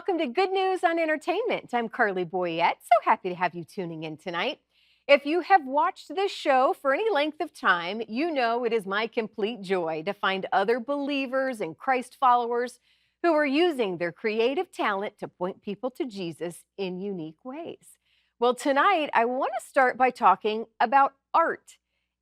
welcome to Good News on Entertainment. I'm Carly Boyette. So happy to have you tuning in tonight. If you have watched this show for any length of time, you know it is my complete joy to find other believers and Christ followers who are using their creative talent to point people to Jesus in unique ways. Well, tonight I want to start by talking about art.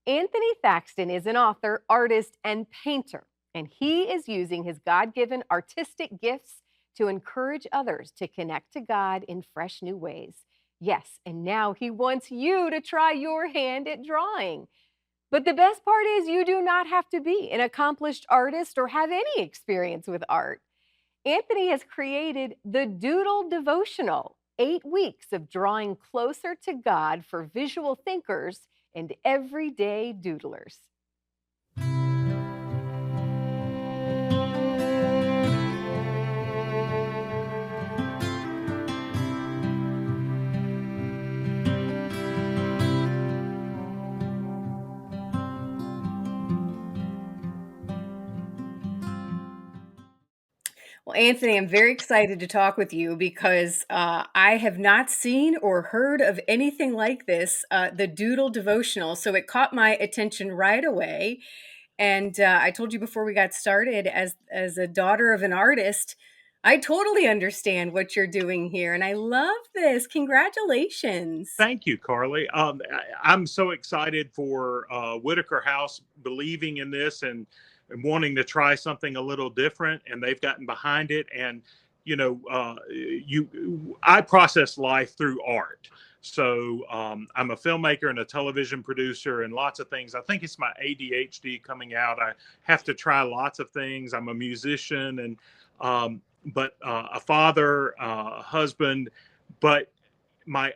Anthony Thaxton is an author, artist, and painter, and he is using his God-given artistic gifts to encourage others to connect to God in fresh new ways. Yes, and now he wants you to try your hand at drawing. But the best part is you do not have to be an accomplished artist or have any experience with art. Anthony has created the Doodle Devotional, 8 weeks of drawing closer to God for visual thinkers and everyday doodlers. Well, Anthony, I'm very excited to talk with you because I have not seen or heard of anything like this, the Doodle Devotional. So it caught my attention right away. And I told you before we got started, as a daughter of an artist, I totally understand what you're doing here. And I love this. Congratulations. Thank you, Carly. I'm so excited for Whitaker House believing in this and wanting to try something a little different, and they've gotten behind it. And I process life through art. So I'm a filmmaker and a television producer and lots of things. I think it's my ADHD coming out. I have to try lots of things. I'm a musician and but a father, a husband, but my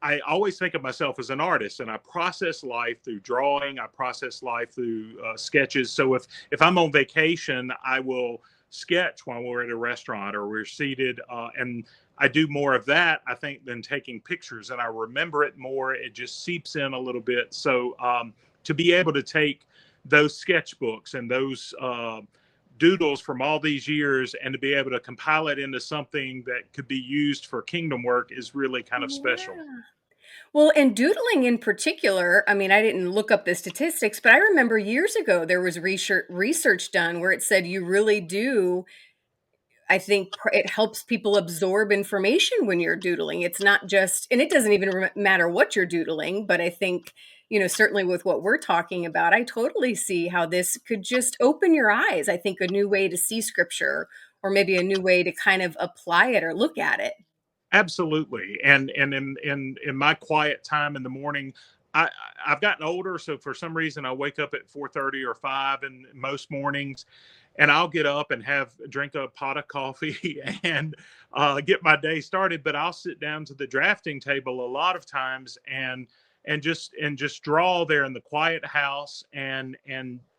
I always think of myself as an artist, and I process life through drawing. I process life through sketches. So if I'm on vacation, I will sketch while we're at a restaurant or we're seated, and I do more of that, I think, than taking pictures, and I remember it more. It just seeps in a little bit. So to be able to take those sketchbooks and those doodles from all these years and to be able to compile it into something that could be used for kingdom work is really kind of special. Yeah. Well, and doodling in particular, I mean, I didn't look up the statistics, but I remember years ago there was research done where it said you really do. I think it helps people absorb information when you're doodling. It's not just, and it doesn't even matter what you're doodling, but I think, certainly with what we're talking about, I totally see how this could just open your eyes. I think a new way to see scripture or maybe a new way to kind of apply it or look at it. Absolutely. And in my quiet time in the morning, I've gotten older, so for some reason I wake up at 4:30 or 5 in most mornings, and I'll get up and drink a pot of coffee and get my day started. But I'll sit down to the drafting table a lot of times and just draw there in the quiet house. And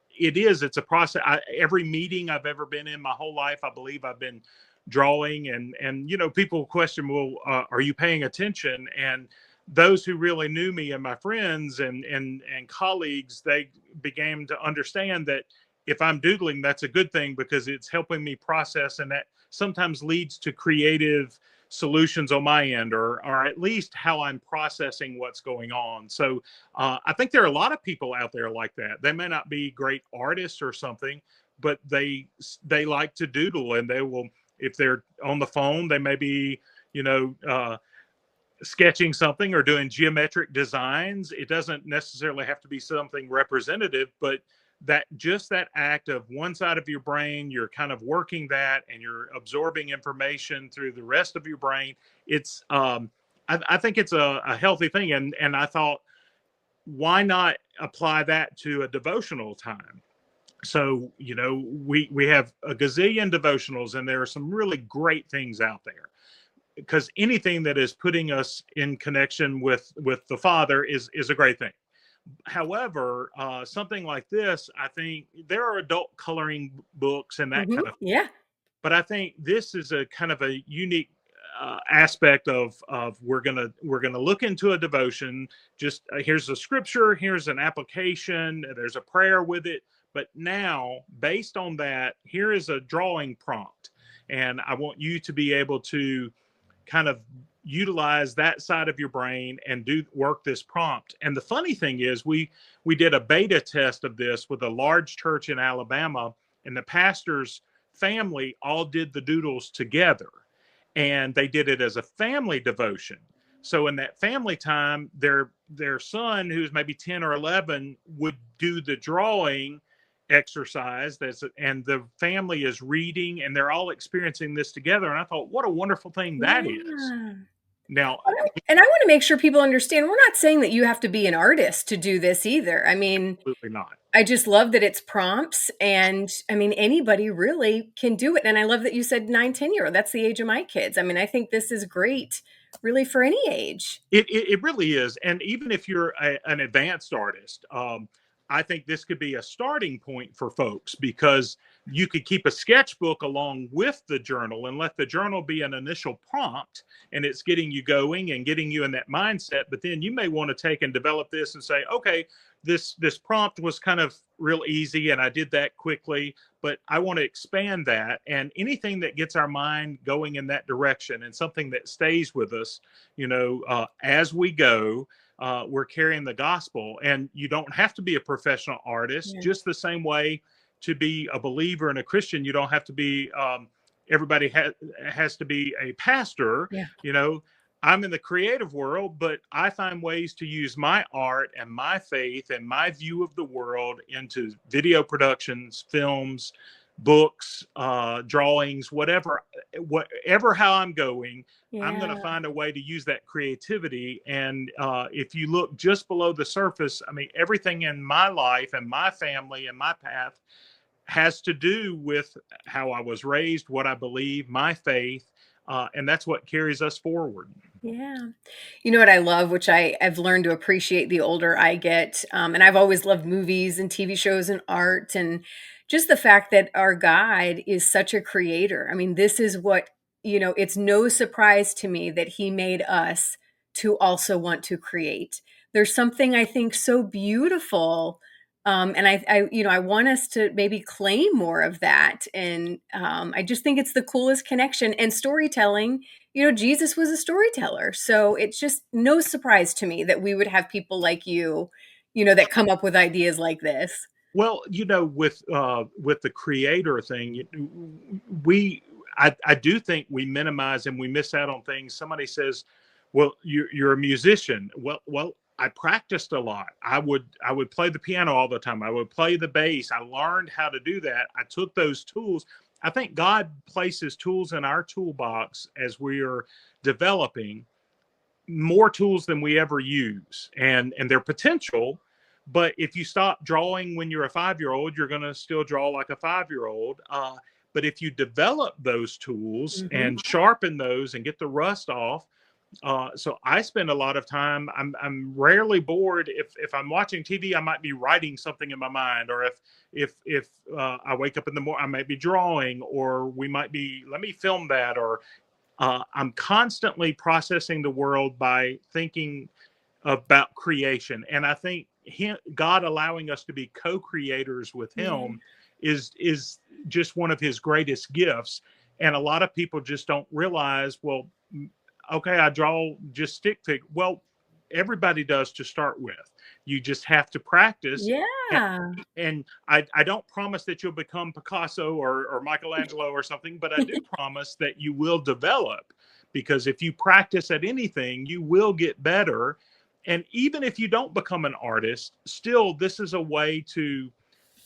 it's a process. Every meeting I've ever been in my whole life, I believe I've been drawing. And people question, well, are you paying attention? And those who really knew me and my friends and colleagues, they began to understand that if I'm doodling, that's a good thing because it's helping me process, and that sometimes leads to creative solutions on my end, or at least how I'm processing what's going on. So I think there are a lot of people out there like that. They may not be great artists or something, but they like to doodle, and they will, if they're on the phone, they may be, sketching something or doing geometric designs. It doesn't necessarily have to be something representative, but that act of one side of your brain, you're kind of working that and you're absorbing information through the rest of your brain. It's I think it's a healthy thing. And I thought, why not apply that to a devotional time? So, we have a gazillion devotionals, and there are some really great things out there, because anything that is putting us in connection with the Father is a great thing. However, something like this, I think there are adult coloring books and that kind of, Yeah. but I think this is a kind of a unique aspect of we're gonna look into a devotion. Just here's a scripture, here's an application, there's a prayer with it, but now based on that, here is a drawing prompt. And I want you to be able to kind of utilize that side of your brain and do work this prompt. And the funny thing is, we did a beta test of this with a large church in Alabama, and the pastor's family all did the doodles together, and they did it as a family devotion. So in that family time, their son, who's maybe 10 or 11, would do the drawing exercise, and the family is reading, and they're all experiencing this together. And I thought, what a wonderful thing that is. Yeah. Now, And I want to make sure people understand we're not saying that you have to be an artist to do this either. I mean, absolutely not. I just love that it's prompts, and I mean, anybody really can do it. And I love that you said 9, 10 year old. That's the age of my kids. I mean, I think this is great really for any age. It really is. And even if you're an advanced artist, I think this could be a starting point for folks, because you could keep a sketchbook along with the journal and let the journal be an initial prompt, and it's getting you going and getting you in that mindset. But then you may want to take and develop this and say, okay, this prompt was kind of real easy and I did that quickly, but I want to expand that. And anything that gets our mind going in that direction and something that stays with us, as we go, we're carrying the gospel. And you don't have to be a professional artist. Yeah. Just the same way, to be a believer and a Christian, you don't have to be, everybody has to be a pastor. Yeah. I'm in the creative world, but I find ways to use my art and my faith and my view of the world into video productions, films, books, drawings, whatever how I'm going. Yeah. I'm going to find a way to use that creativity. And if you look just below the surface, I mean, everything in my life and my family and my path has to do with how I was raised, what I believe, my faith, and that's what carries us forward. Yeah. You know what I love, which I've learned to appreciate the older I get, and I've always loved movies and TV shows and art, and just the fact that our God is such a creator. I mean, this is what, it's no surprise to me that he made us to also want to create. There's something I think so beautiful. And I want us to maybe claim more of that. And I just think it's the coolest connection and storytelling. Jesus was a storyteller. So it's just no surprise to me that we would have people like you, that come up with ideas like this. Well, with the creator thing, I do think we minimize and we miss out on things. Somebody says, well, you're a musician. Well, I practiced a lot. I would play the piano all the time. I would play the bass. I learned how to do that. I took those tools. I think God places tools in our toolbox as we are developing, more tools than we ever use, and their potential. But if you stop drawing when you're a 5-year-old, you're going to still draw like a 5-year-old. But if you develop those tools and sharpen those and get the rust off, so I spend a lot of time. I'm rarely bored. If I'm watching TV, I might be writing something in my mind, or if I wake up in the morning, I might be drawing, or we might be, let me film that, or I'm constantly processing the world by thinking about creation. And I think God allowing us to be co-creators with Him is just one of His greatest gifts. And a lot of people just don't realize, well, okay, I draw just stick figure. Well, everybody does to start with. You just have to practice. Yeah. And I don't promise that you'll become Picasso or Michelangelo or something, but I do promise that you will develop, because if you practice at anything, you will get better. And even if you don't become an artist, still, this is a way to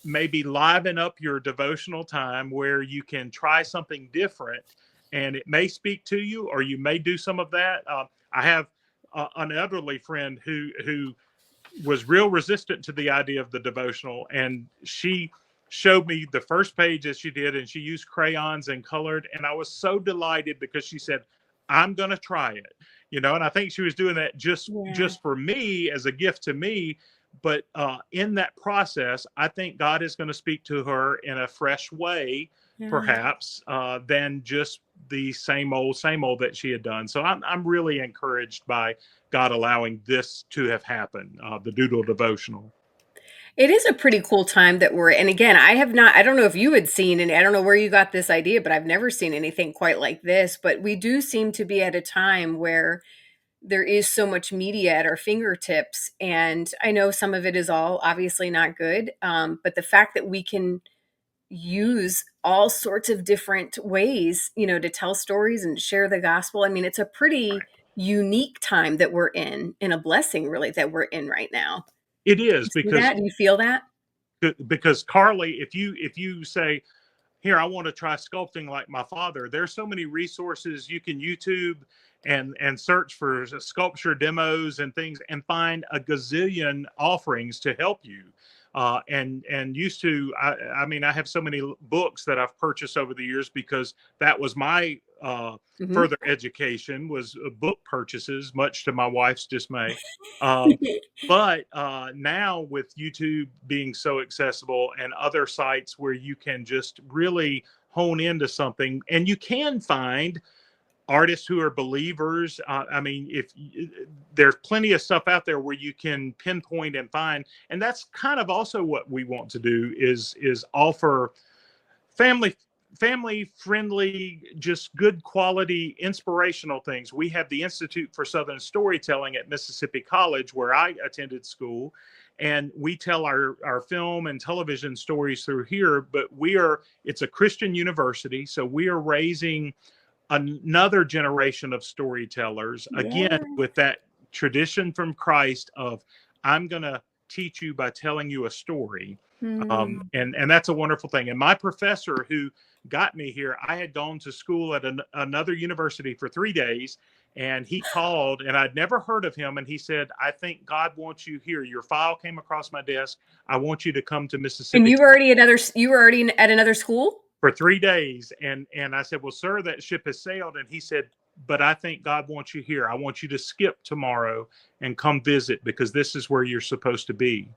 maybe liven up your devotional time where you can try something different, and it may speak to you, or you may do some of that. I have an elderly friend who was real resistant to the idea of the devotional, and she showed me the first page that she did, and she used crayons and colored, and I was so delighted, because she said, I'm going to try it, and I think she was doing that just for me, as a gift to me. But in that process, I think God is going to speak to her in a fresh way, perhaps, than just the same old that she had done. So I'm really encouraged by God allowing this to have happened, the Doodle devotional. It is a pretty cool time that we're and again, I don't know if you had seen, and I don't know where you got this idea, but I've never seen anything quite like this. But we do seem to be at a time where there is so much media at our fingertips. And I know some of it is all obviously not good. But the fact that we can use all sorts of different ways, to tell stories and share the gospel. I mean, it's a pretty unique time that we're in, and a blessing really that we're in right now. It Do is you see that? Do you feel that? because Carly, if you say, here, I want to try sculpting like my father, there's so many resources. You can YouTube and search for sculpture demos and things and find a gazillion offerings to help you. And used to, I mean, I have so many books that I've purchased over the years because that was my Mhm. further education, was book purchases, much to my wife's dismay. Um, but now with YouTube being so accessible and other sites where you can just really hone into something, and you can find artists who are believers. I mean, if there's plenty of stuff out there where you can pinpoint and find, and that's kind of also what we want to do is offer family friendly, just good quality inspirational things. We have the Institute for Southern Storytelling at Mississippi College where I attended school, and we tell our film and television stories through here. But it's a Christian university, so we are raising another generation of storytellers, again Yeah. with that tradition from Christ of, I'm going to teach you by telling you a story. Mm. And that's a wonderful thing. And my professor who got me here, I had gone to school at another university for 3 days, and he called, and I'd never heard of him. And he said, I think God wants you here. Your file came across my desk. I want you to come to And Mississippi you were already at another school? for 3 days. And I said, well, sir, that ship has sailed. And he said, but I think God wants you here. I want you to skip tomorrow and come visit, because this is where you're supposed to be.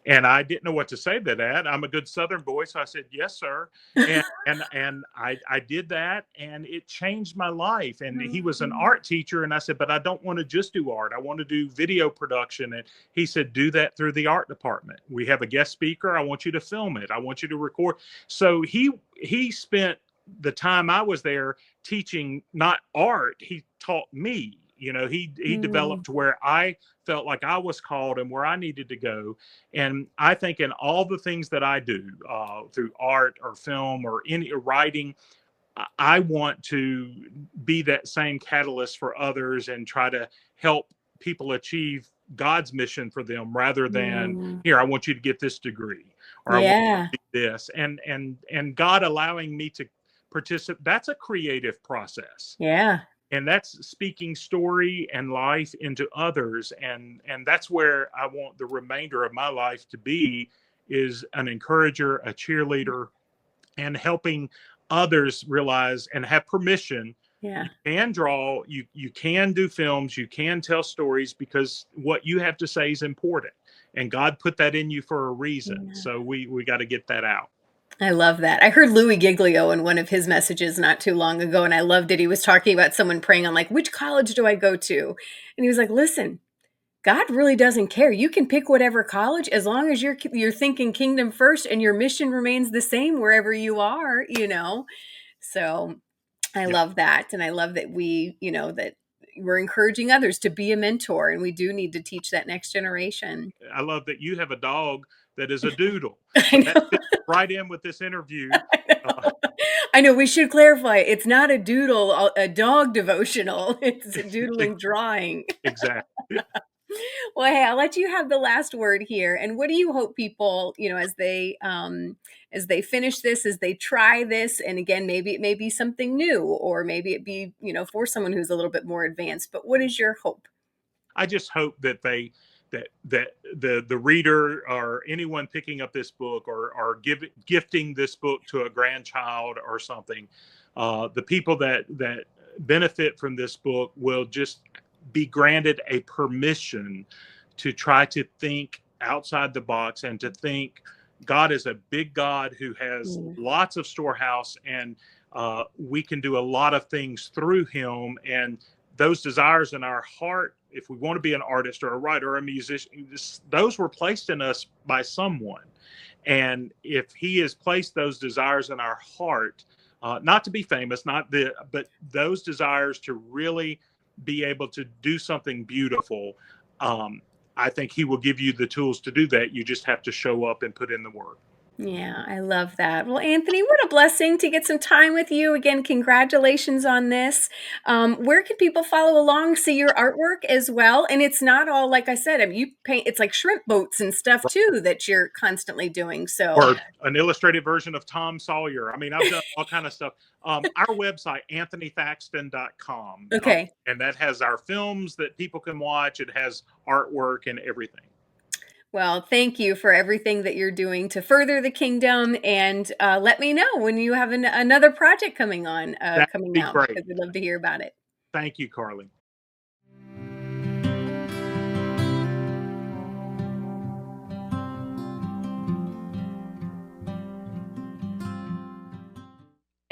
And I didn't know what to say to that. I'm a good Southern boy, so I said, yes, sir. And I did that, and it changed my life. And he was an art teacher, and I said, but I don't want to just do art. I want to do video production. And he said, do that through the art department. We have a guest speaker. I want you to film it. I want you to record. So he spent the time I was there teaching not art. He taught me. He Mm. developed where I felt like I was called and where I needed to go. And I think in all the things that I do through art or film or any writing, I want to be that same catalyst for others and try to help people achieve God's mission for them, rather than, Mm. here, I want you to get this degree, or I want Yeah. you to do this. And God allowing me to participate, that's a creative process, Yeah. and that's speaking story and life into others. And that's where I want the remainder of my life to be, is an encourager, a cheerleader, and helping others realize and have permission. Yeah. You can draw, you can do films, you can tell stories, because what you have to say is important, and God put that in you for a reason. Yeah. So we got to get that out. I love that. I heard Louis Giglio in one of his messages not too long ago, and I loved it. He was talking about someone praying on, like, which college do I go to? And he was like, listen, God really doesn't care. You can pick whatever college as long as you're thinking kingdom first and your mission remains the same wherever you are. So I Yeah, love that. And I love that that we're encouraging others to be a mentor, and we do need to teach that next generation. I love that you have a dog that is a doodle. I So that know. fits right in with this interview. I Uh, know. I know. We should clarify. It's not a doodle, a dog devotional. It's a doodling drawing. exactly. Well, hey, I'll let you have the last word here. And what do you hope people, as they finish this, as they try this, and again, maybe it may be something new, or maybe it be, for someone who's a little bit more advanced. But what is your hope? I just hope that the reader, or anyone picking up this book, or gifting this book to a grandchild or something, the people that benefit from this book will just be granted a permission to try to think outside the box, and to think God is a big God who has Mm. lots of storehouse, and we can do a lot of things through him. And those desires in our heart if we want to be an artist or a writer or a musician, those were placed in us by someone. And if he has placed those desires in our heart, not to be famous, but those desires to really be able to do something beautiful, I think he will give you the tools to do that. You just have to show up and put in the work. Yeah, I love that. Well, Anthony, what a blessing to get some time with you. Again, congratulations on this. Where can people follow along, see your artwork as well? And it's not all, like I said, I mean, you paint, it's like shrimp boats and stuff too that you're constantly doing. So, Or an illustrated version of Tom Sawyer. I mean, I've done all kind of stuff. Our website, anthonythaxton.com. okay. And that has our films that people can watch. It has artwork and everything. Well, thank you for everything that you're doing to further the kingdom, and let me know when you have another project coming That'd coming be out, great. because we'd love to hear about it. Thank you, Carly.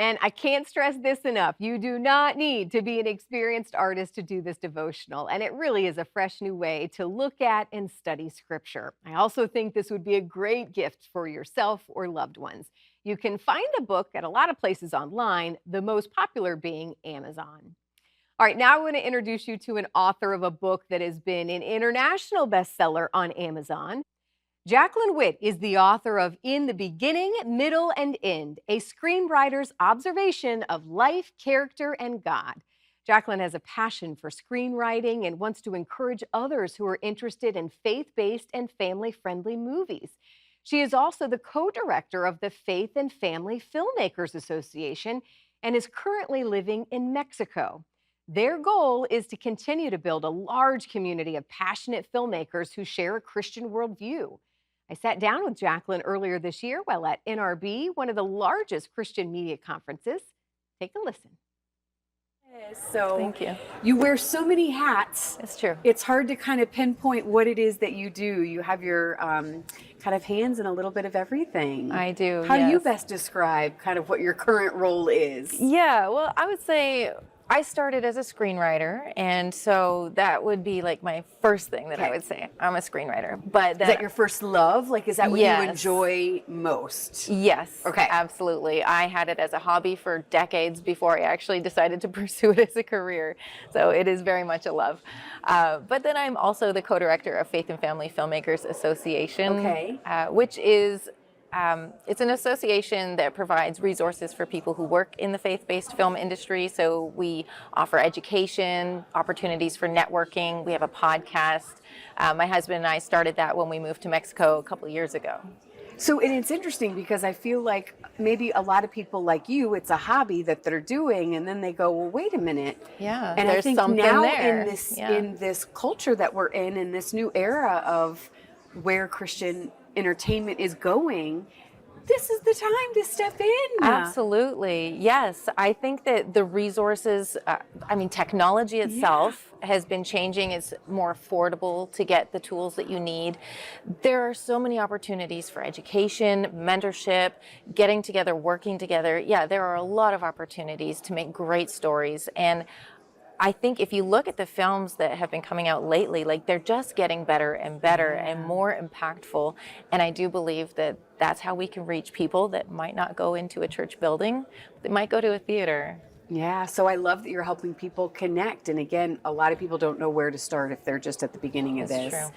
And I can't stress this enough. You do not need to be an experienced artist to do this devotional. And it really is a fresh new way to look at and study scripture. I also think this would be a great gift for yourself or loved ones. You can find the book at a lot of places online, the most popular being Amazon. All right, now I want to introduce you to an author of a book that has been an international bestseller on Amazon. Jacqueline Witt is the author of In the Beginning, Middle, and End, a screenwriter's observation of life, character, and God. Jacqueline has a passion for screenwriting and wants to encourage others who are interested in faith-based and family-friendly movies. She is also the co-director of the Faith and Family Filmmakers Association and is currently living in Mexico. Their goal is to continue to build a large community of passionate filmmakers who share a Christian worldview. I sat down with Jacqueline earlier this year while at NRB, one of the largest Christian media conferences. Take a listen. So Thank you. you wear so many hats. It's true. It's hard to kind of pinpoint what it is that you do. You have your kind of hands in a little bit of everything. I do. How do you yes. best describe kind of what your current role is? Yeah, well, I would say I started as a screenwriter, and so that would be like my first thing that I Okay. would say. I'm a screenwriter. But then, Is that your first love? Like, is that what you Yes. enjoy most? yes, Okay. absolutely. I had it as a hobby for decades before I actually decided to pursue it as a career. So it is very much a love. But then I'm also the co-director of Faith and Family Filmmakers Association, Okay. Which is it's an association that provides resources for people who work in the faith-based film industry. So we offer education, opportunities for networking. We have a podcast. My husband and I started that when we moved to Mexico a couple of years ago. So, and it's interesting because I feel like maybe a lot of people like you, it's a hobby that they're doing, and then they go, well, wait a minute. Yeah, And I there's think something now there. in this culture that we're in this new era of where Christian entertainment is going, this is the time to step in. Absolutely. Yes. I think that the resources, technology itself has been changing. It's more affordable to get the tools that you need. There are so many opportunities for education, mentorship, getting together, working together. Yeah, there are a lot of opportunities to make great stories. And I think if you look at the films that have been coming out lately, like they're just getting better and better and more impactful. And I do believe that that's how we can reach people that might not go into a church building, they might go to a theater. Yeah, so I love that you're helping people connect. And again, a lot of people don't know where to start if they're just at the beginning of That's this. true.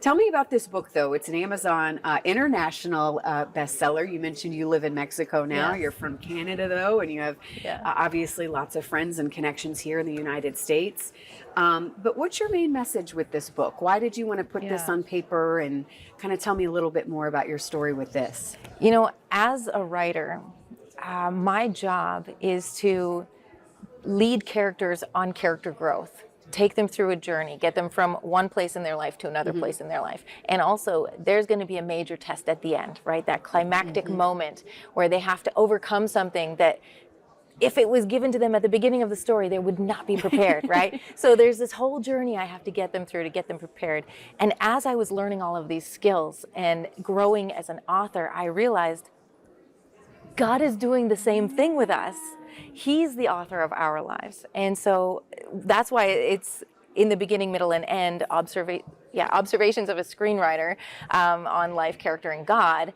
Tell me about this book, though. It's an Amazon international bestseller. You mentioned you live in Mexico now. Yes. You're from Canada, though, and you have Yeah. obviously lots of friends and connections here in the United States. But what's your main message with this book? Why did you want to put this Yeah. on paper, and kind of tell me a little bit more about your story with this? You know, as a writer, my job is to lead characters on character growth, take them through a journey, get them from one place in their life to another place in their life. And also, there's going to be a major test at the end, right? That climactic moment where they have to overcome something that if it was given to them at the beginning of the story, they would not be prepared, right? So there's this whole journey I have to get them through to get them prepared. And as I was learning all of these skills and growing as an author, I realized God is doing the same thing with us. He's the author of our lives. And so that's why in the beginning, middle, and end, observations of a screenwriter on life, character, and God.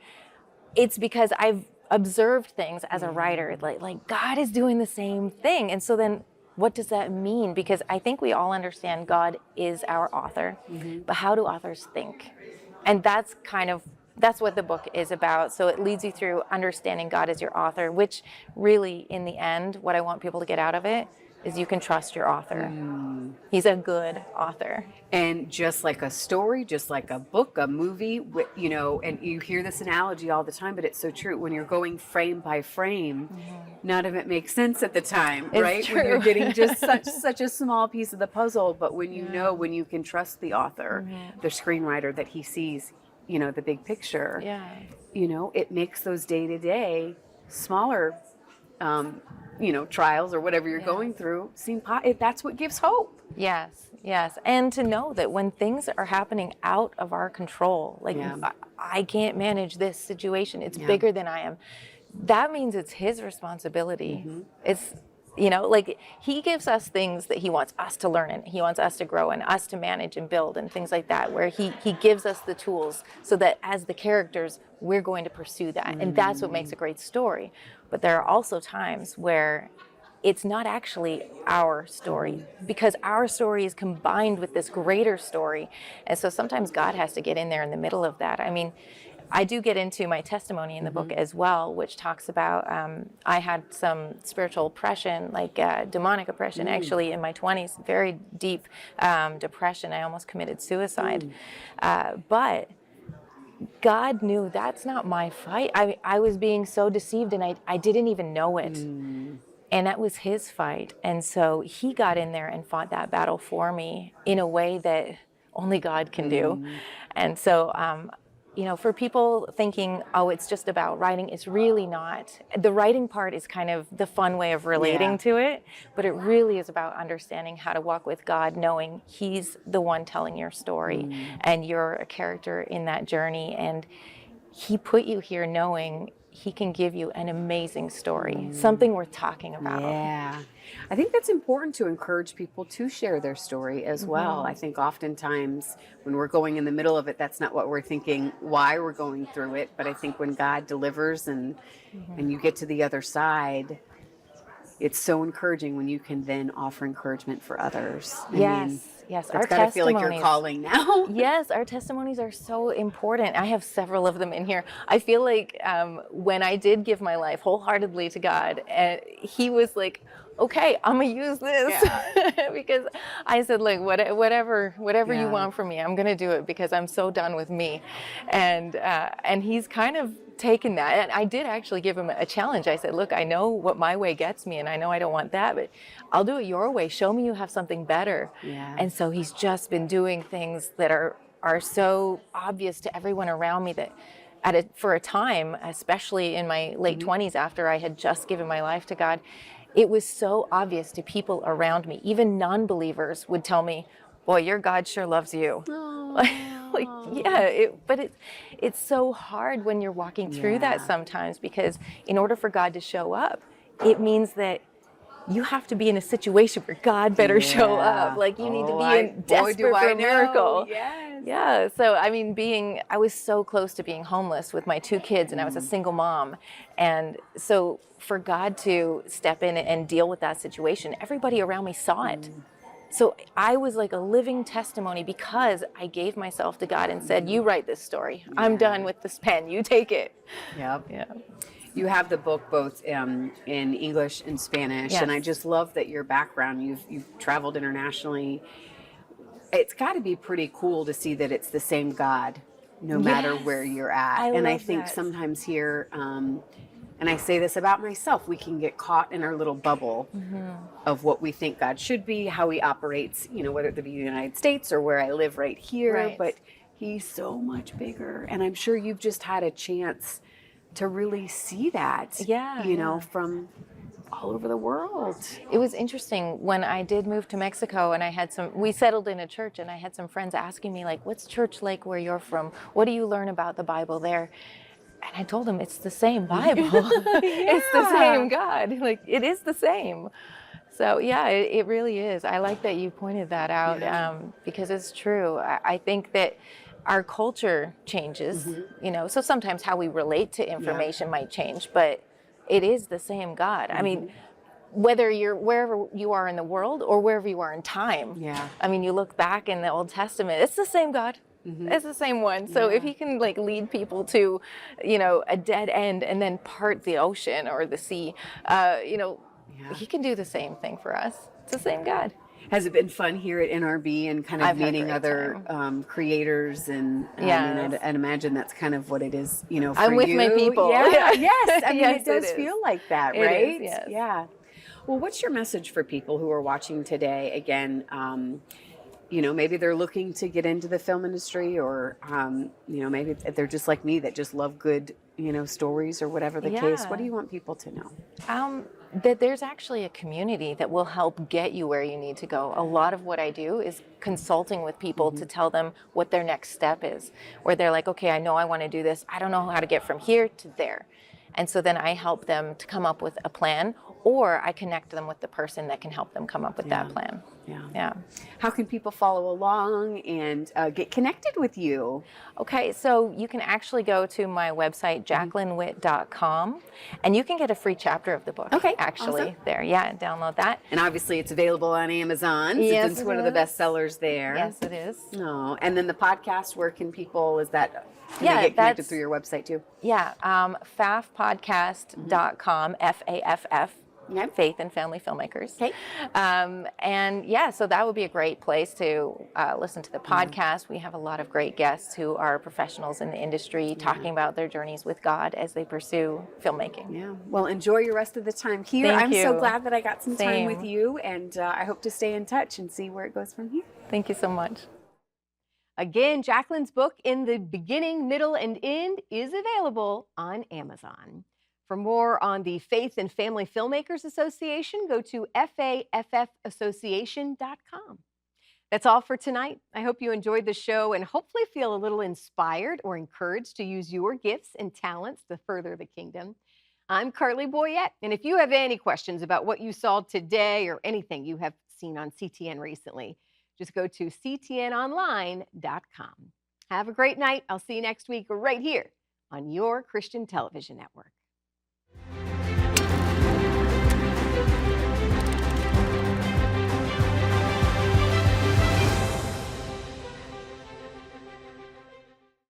It's because I've observed things as a writer, like God is doing the same thing. And so then what does that mean? Because I think we all understand God is our author, but how do authors think? And that's what the book is about. So it leads you through understanding God as your author, which really, in the end, what I want people to get out of it is you can trust your author. He's a good author. And just like a story, just like a book, a movie, you know, and you hear this analogy all the time, but it's so true. When you're going frame by frame, none of it makes sense at the time, right? True. When you're getting just such a small piece of the puzzle, but when you know, when you can trust the author, the screenwriter, that he sees, you know, the big picture, you know, it makes those day-to-day smaller you know, trials or whatever you're going through that's what gives hope. Yes. And to know that when things are happening out of our control, like I can't manage this situation, it's bigger than I am. That means it's his responsibility. It's, you know, like he gives us things that he wants us to learn and he wants us to grow and us to manage and build and things like that, where he gives us the tools so that as the characters, we're going to pursue that. And that's what makes a great story. But there are also times where it's not actually our story, because our story is combined with this greater story. And so sometimes God has to get in there in the middle of that. I mean, I do get into my testimony in the book as well, which talks about I had some spiritual oppression, like demonic oppression, actually in my 20s, very deep depression. I almost committed suicide. But God knew that's not my fight. I was being so deceived and I didn't even know it. And that was his fight. And so he got in there and fought that battle for me in a way that only God can do. And so, you know, for people thinking, oh, it's just about writing, it's really not. The writing part is kind of the fun way of relating to it, but it really is about understanding how to walk with God, knowing he's the one telling your story and you're a character in that journey. And he put you here knowing he can give you an amazing story, something worth talking about. Yeah. I think that's important to encourage people to share their story as well. I think oftentimes when we're going in the middle of it, that's not what we're thinking, why we're going through it. But I think when God delivers and you get to the other side, it's so encouraging when you can then offer encouragement for others. Yes, It's got to feel like you're calling now. Yes, our testimonies are so important. I have several of them in here. I feel like when I did give my life wholeheartedly to God, he was like, okay, I'm gonna use this because I said, like, whatever you want from me, I'm gonna do it because I'm so done with me, and he's kind of taken that. And I did actually give him a challenge. I said, look, I know what my way gets me, and I know I don't want that, but I'll do it your way. Show me you have something better. And so he's just been doing things that are so obvious to everyone around me that for a time, especially in my late 20s after I had just given my life to God, it was so obvious to people around me. Even non-believers would tell me, boy, your God sure loves you. But it's so hard when you're walking through that sometimes, because in order for God to show up, it means that you have to be in a situation where God better show up. Like you need to be desperate for a miracle. Yeah. So, I mean, I was so close to being homeless with my 2 kids, and I was a single mom. And so for God to step in and deal with that situation, everybody around me saw it. So I was like a living testimony because I gave myself to God and said, you write this story. I'm done with this pen. You take it. Yeah. You have the book both in English and Spanish, and I just love that your background, you've traveled internationally. It's got to be pretty cool to see that it's the same God no matter where you're at. I think sometimes here, and I say this about myself, we can get caught in our little bubble of what we think God should be, how he operates, you know, whether it be the United States or where I live right here, but he's so much bigger. And I'm sure you've just had a chance to really see that, you know, from all over the world. It was interesting when I did move to Mexico, and we settled in a church, and I had some friends asking me, like, what's church like where you're from? What do you learn about the Bible there? And I told them it's the same Bible. It's the same God. Like, it is the same. So yeah, it really is. I like that you pointed that out, because it's true. I think that our culture changes, so sometimes how we relate to information might change, but it is the same God. I mean, whether you're wherever you are in the world or wherever you are in time. Yeah. I mean, you look back in the Old Testament, it's the same God. It's the same one. So if he can like lead people to, a dead end and then part the ocean or the sea, he can do the same thing for us. It's the same God. Has it been fun here at NRB and kind of I've had a meeting great other creators? And Yes. I'd imagine that's kind of what it is, for I'm with you. my people. Yeah, yes. I mean, Yes, it does it is. feel like that, It right? is, yes. Yeah. Well, what's your message for people who are watching today? Again, maybe they're looking to get into the film industry, or maybe they're just like me that just love good, stories or whatever the case. What do you want people to know? That there's actually a community that will help get you where you need to go. A lot of what I do is consulting with people to tell them what their next step is, where they're like, okay, I know I want to do this. I don't know how to get from here to there. And so then I help them to come up with a plan, or I connect them with the person that can help them come up with that plan. Yeah. How can people follow along and get connected with you? Okay, so you can actually go to my website, jacquelinewitt.com, and you can get a free chapter of the book. Okay, actually, awesome. there. Yeah, download that. And obviously it's available on Amazon. Yes, It's it one of the is. best sellers there. Yes, it is. Oh, and then the podcast, where can people, can they Yeah, get connected through your website too? Yeah, faffpodcast.com, FAFF. Yep. Faith and Family Filmmakers. Okay. And yeah, so that would be a great place to listen to the podcast. We have a lot of great guests who are professionals in the industry talking about their journeys with God as they pursue filmmaking. Yeah. Well, enjoy your rest of the time here. Thank I'm so you. glad that I got some time Same. with you, and I hope to stay in touch and see where it goes from here. Thank you so much. Again, Jacqueline's book, In the Beginning, Middle, and End, is available on Amazon. For more on the Faith and Family Filmmakers Association, go to faffassociation.com. That's all for tonight. I hope you enjoyed the show and hopefully feel a little inspired or encouraged to use your gifts and talents to further the kingdom. I'm Carly Boyette, and if you have any questions about what you saw today or anything you have seen on CTN recently, just go to ctnonline.com. Have a great night. I'll see you next week right here on your Christian Television Network.